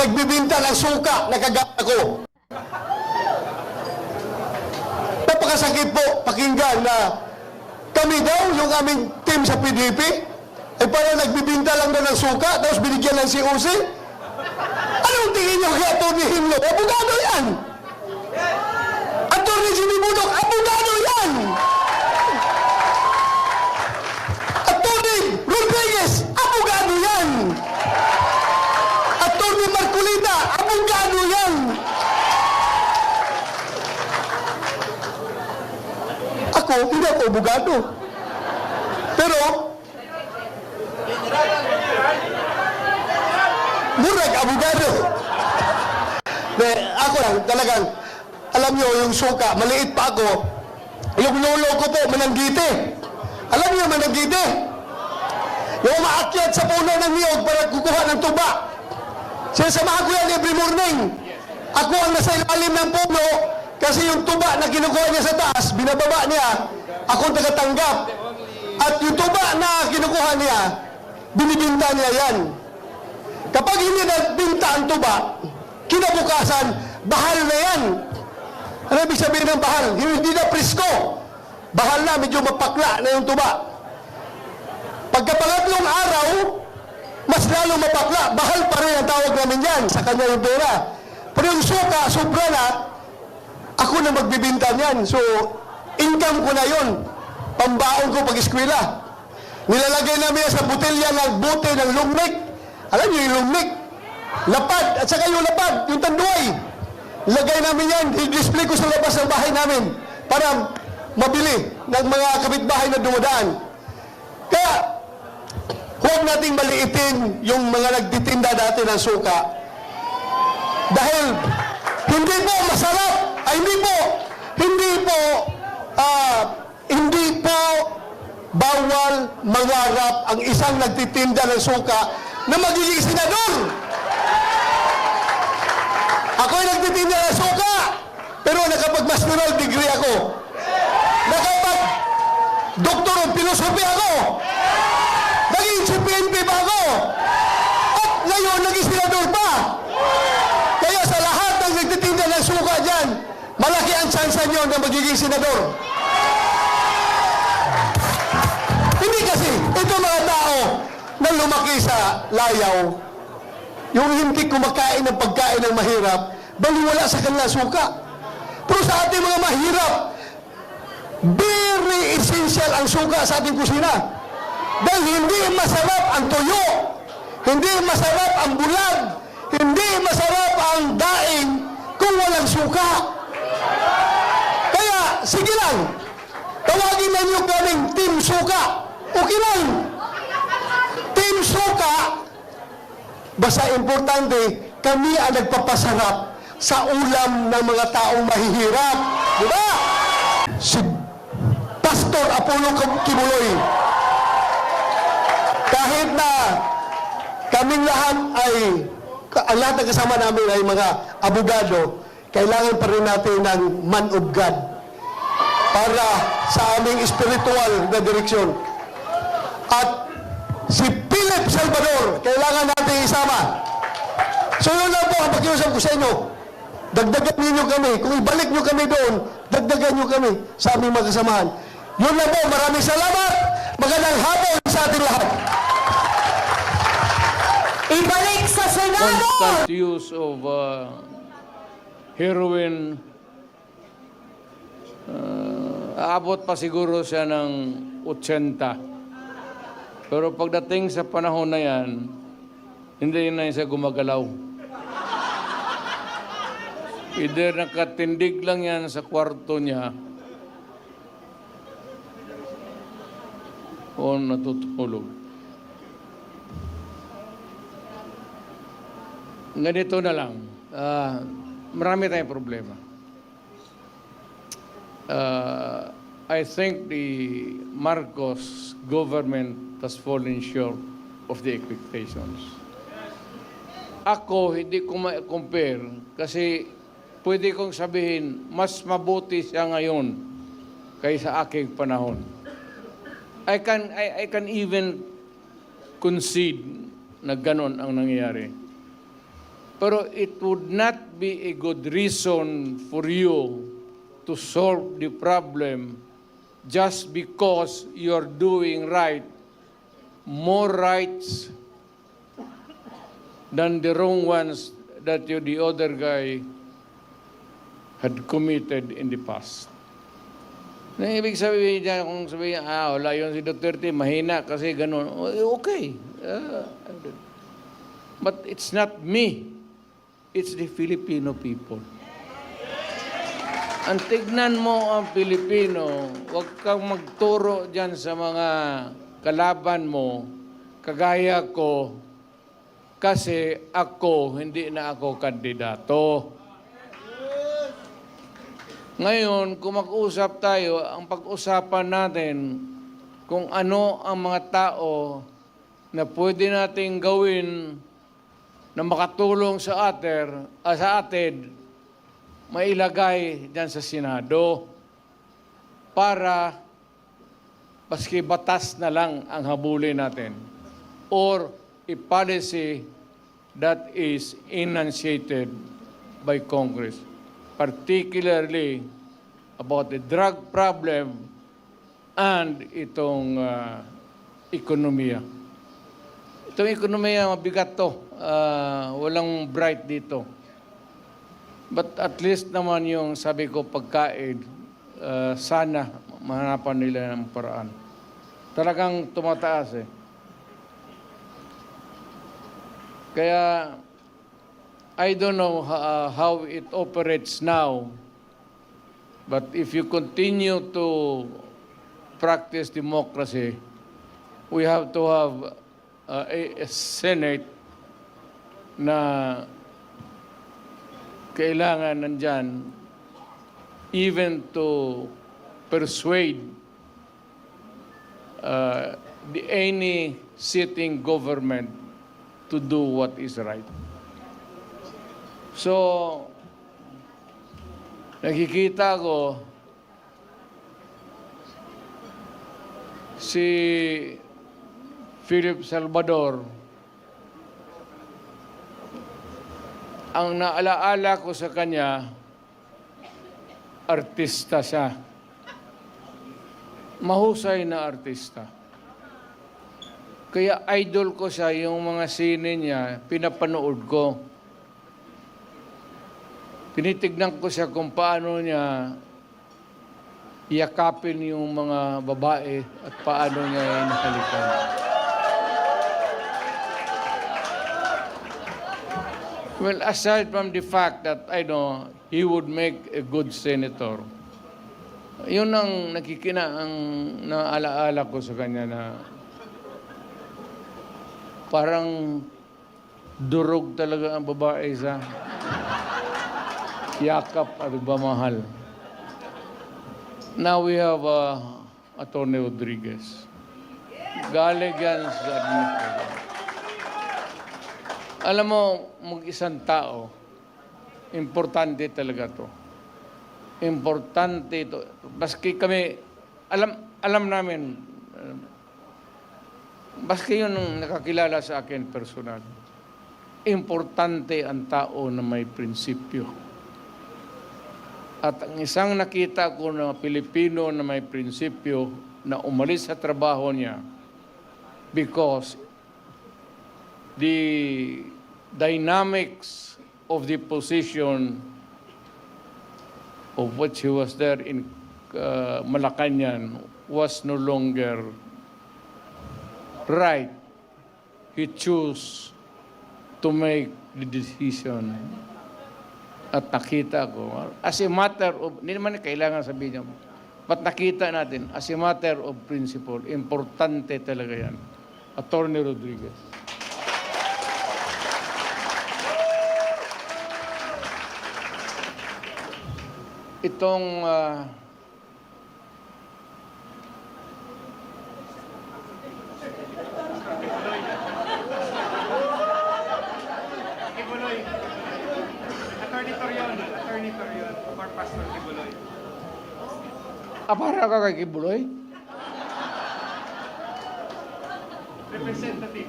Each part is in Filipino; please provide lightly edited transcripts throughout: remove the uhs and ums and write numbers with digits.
nagbibinta ng suka na kagaya ko. Napakasakit po pakinggan na kami daw, yung aming team sa PDP, ay parang nagbibinta lang daw ng suka, tapos binigyan ng COC. Anong tingin nyo kay Atty. Himlo? Abogado yan! Atty. Jimmy Budok, abogado yan! Atty. Rodriguez, abogado yan! Atty. Marcolita, abogado yan! Ako, hindi ako abogado. Pero, murag abogado. Ako lang, talagang, alam nyo, yung suka, maliit pa ako, yung lolo ko po, mananggite. Alam nyo, mananggite. Yung umaakyat sa puno ng niyog para kukuha ng tuba. Sinasamahan ko yan every morning. Ako ang nasa ilalim ng puno, kasi yung tuba na kinukuha niya sa taas, binababa niya, akong tagatanggap. At yung tuba na kinukuha niya, binibinta niya yan. Kapag hindi nagbinta ang tuba, kinabukasan, bahal na yan. Ano ibig sabihin ng bahal? Hindi na presko. Bahal na, medyo mapakla na yung tuba. Pagkapangatlong araw, mas lalong mapakla. Bahal pa rin ang tawag namin yan. Sa kanya yung pera. Pero yung suka, sobra na, ako na magbibinta niyan. So, income ko na yon. Pambaon ko pag-eskwela. Nilalagay namin yan sa butelya ng bote ng lumnik. Alam niyo yung lumnik? Lapad. At saka yung lapad, yung tanduay. Lagay namin yan. I-display ko sa labas ng bahay namin para mabili ng mga kapitbahay na dumadaan. Kaya, huwag nating maliitin yung mga nagtitinda dati ng suka. Dahil, hindi po masarap. Ay, hindi po bawal mangarap ang isang nagtitinda ng suka na magiging senador. Ako'y nagtitinda ng suka, pero nakapag-masteral degree ako. Nakapag-doktor of philosophy ako. Naging CPNP pa ako. At ngayon, naging senador pa. Kaya sa lahat ng nagtitinda ng suka dyan, malaki ang tsansa nyo na magiging senador. Hindi kasi, ito mga tao na lumaki sa layaw, yung hindi kumakain ng pagkain ng mahirap, baliwala sa kanila suka. Pero sa ating mga mahirap, very essential ang suka sa ating kusina. Dahil hindi masarap ang tuyo, hindi masarap ang bulag, hindi masarap ang daing kung walang suka. Kaya, sige lang, tawagin na niyo kaming Team Suka. Okay lang. Team Suka, basta importante, kami ang nagpapasarap sa ulam ng mga taong mahihirap. Diba? Si Pastor Apollo Kibuloy, kahit na kaming lahat ay, ang lahat ng kasama namin ay mga abogado, kailangan pa rin natin ng man of God para sa aming spiritual na direksyon. At si Philip Salvador, kailangan natin isama. So yun lang po ang pakiusap ko sa inyo. Dagdagan ninyo kami. Kung ibalik nyo kami doon, dagdagan nyo kami sa aming magkasamahan. Yun lang po. Maraming salamat. Magandang hapon sa ating lahat. Ibalik sa Senado! Constant use of heroin. Aabot pa siguro siya ng 80. Pero pagdating sa panahon na yan, hindi na siya gumagalaw. Either nakatindig lang yan sa kwarto niya o natutulog. Ganito na lang. Marami tayong problema. I think the Marcos government has fallen short of the expectations. Ako, hindi ko ma-compare kasi pwede kong sabihin, mas mabuti siya ngayon kaysa aking panahon. I can even concede na ganon ang nangyayari. Pero it would not be a good reason for you to solve the problem just because you're doing right, more rights than the wrong ones that the other guy had committed in the past. Na ibig sabihin niya, kung sabihin, wala yun si Duterte, mahina kasi ganun. Okay. But it's not me. It's the Filipino people. Ang tignan mo ang Pilipino, huwag kang magturo dyan sa mga kalaban mo, kagaya ko, kasi ako, hindi na ako kandidato. Ngayon, kung mag-usap tayo, ang pag-usapan natin kung ano ang mga tao na pwede nating gawin na makatulong sa atin, mailagay dyan sa Senado para paski batas na lang ang habulin natin or a policy that is enunciated by Congress, particularly about the drug problem and itong ekonomiya. Itong ekonomiya, mabigat to. Walang bright dito. But at least naman yung sabi ko pagkain, sana mahanapan nila ng paraan. Talagang tumataas eh. Kaya I don't know how it operates now, but if you continue to practice democracy, we have to have a Senate na kailangan nandyan even to persuade any sitting government to do what is right. So, nakikita ko si Philip Salvador, ang naalaala ko sa kanya, artista siya. Mahusay na artista. Kaya idol ko siya, yung mga sine niya, pinapanood ko. Tinitignan ko siya kung paano niya yakapin yung mga babae at paano niya inahalikan. Well, aside from the fact that I know he would make a good senator, yun ang ang naalaala ko sa kanya na parang durog talaga ang babae sa yakap at pamahal. Now we have Atty. Rodriguez. Galing yan sa administration. Alam mo, mag-isang tao, importante talaga to. Importante ito. Baski kami, alam namin, baski yun ang nakakilala sa akin personal. Importante ang tao na may prinsipyo. At ang isang nakita ko na Pilipino na may prinsipyo na umalis sa trabaho niya because the dynamics of the position of which he was there in Malacanang was no longer right. He chose to make the decision. At nakita ko, as a matter of, hindi naman kailangan sabihin niya, but nakita natin, as a matter of principle, importante talaga yan. Atty. Rodriguez. Itong Attorney Torion or Pastor Kibuloy. para ka kay Kibuloy? Representative.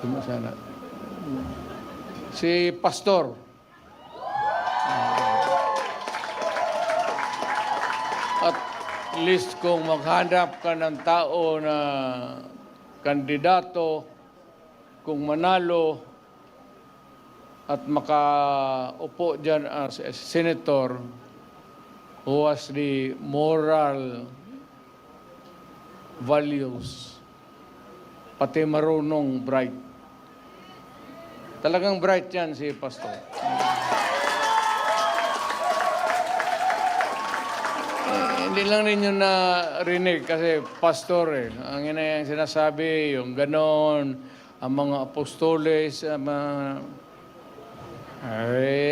Tuma sana. Si Pastor. At least kung maghanap ka ng tao na kandidato, kung manalo at makaupo dyan as a senator who has the moral values, pati marunong bright. Talagang bright yan si Pastor. Hindi lang ninyo narinig kasi pastor Ang ina yung sinasabi, yung ganon, ang mga apostoles, ang mga...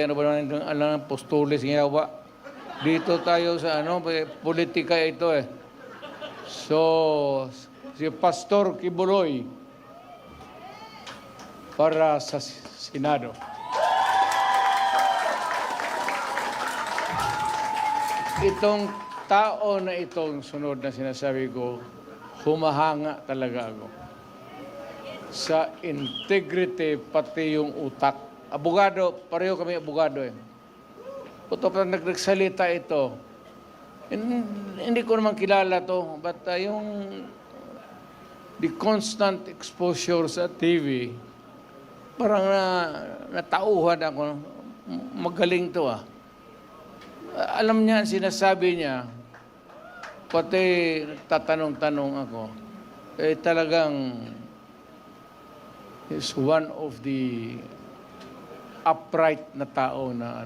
ano ba naman yung alam ng apostoles ginawa? Dito tayo sa politika ito So, si Pastor Kibuloy para sa Senado. Itong tao na itong sunod na sinasabi ko, humahanga talaga ako sa integrity pati yung utak. Abogado, pareho kami abogado Puto pa nagsalita ito. Hindi ko naman kilala to, but the constant exposure sa TV, parang natauhan ako. Magaling to Alam niya, sinasabi niya, pati tatanong-tanong ako, talagang is one of the upright na tao na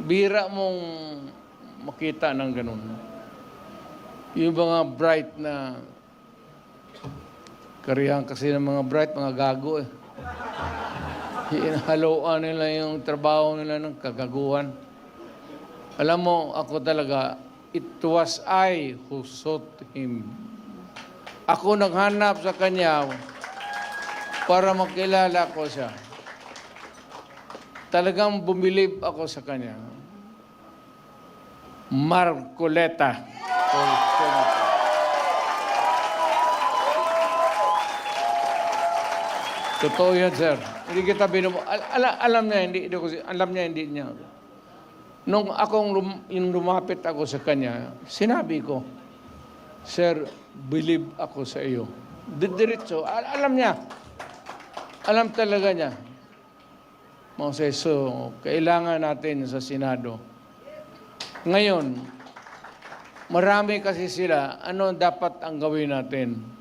bira mong makita ng ganun. Yung mga bright na karihan kasi ng mga bright, mga gago Inhaluan nila yung trabaho nila ng kagaguhan. Alam mo, ako talaga, it was I who sought him. Ako naghanap sa kanya para makilala ko siya. Talagang bumilib ako sa kanya. Marcoleta. Totoo yan, sir. Hindi kita alam niya, hindi niya. Nung yung lumapit ako sa kanya, sinabi ko, Sir, believe ako sa iyo. Diretso, alam niya. Alam talaga niya. Moses, so, kailangan natin sa Senado. Ngayon, marami kasi sila, ano dapat ang gawin natin?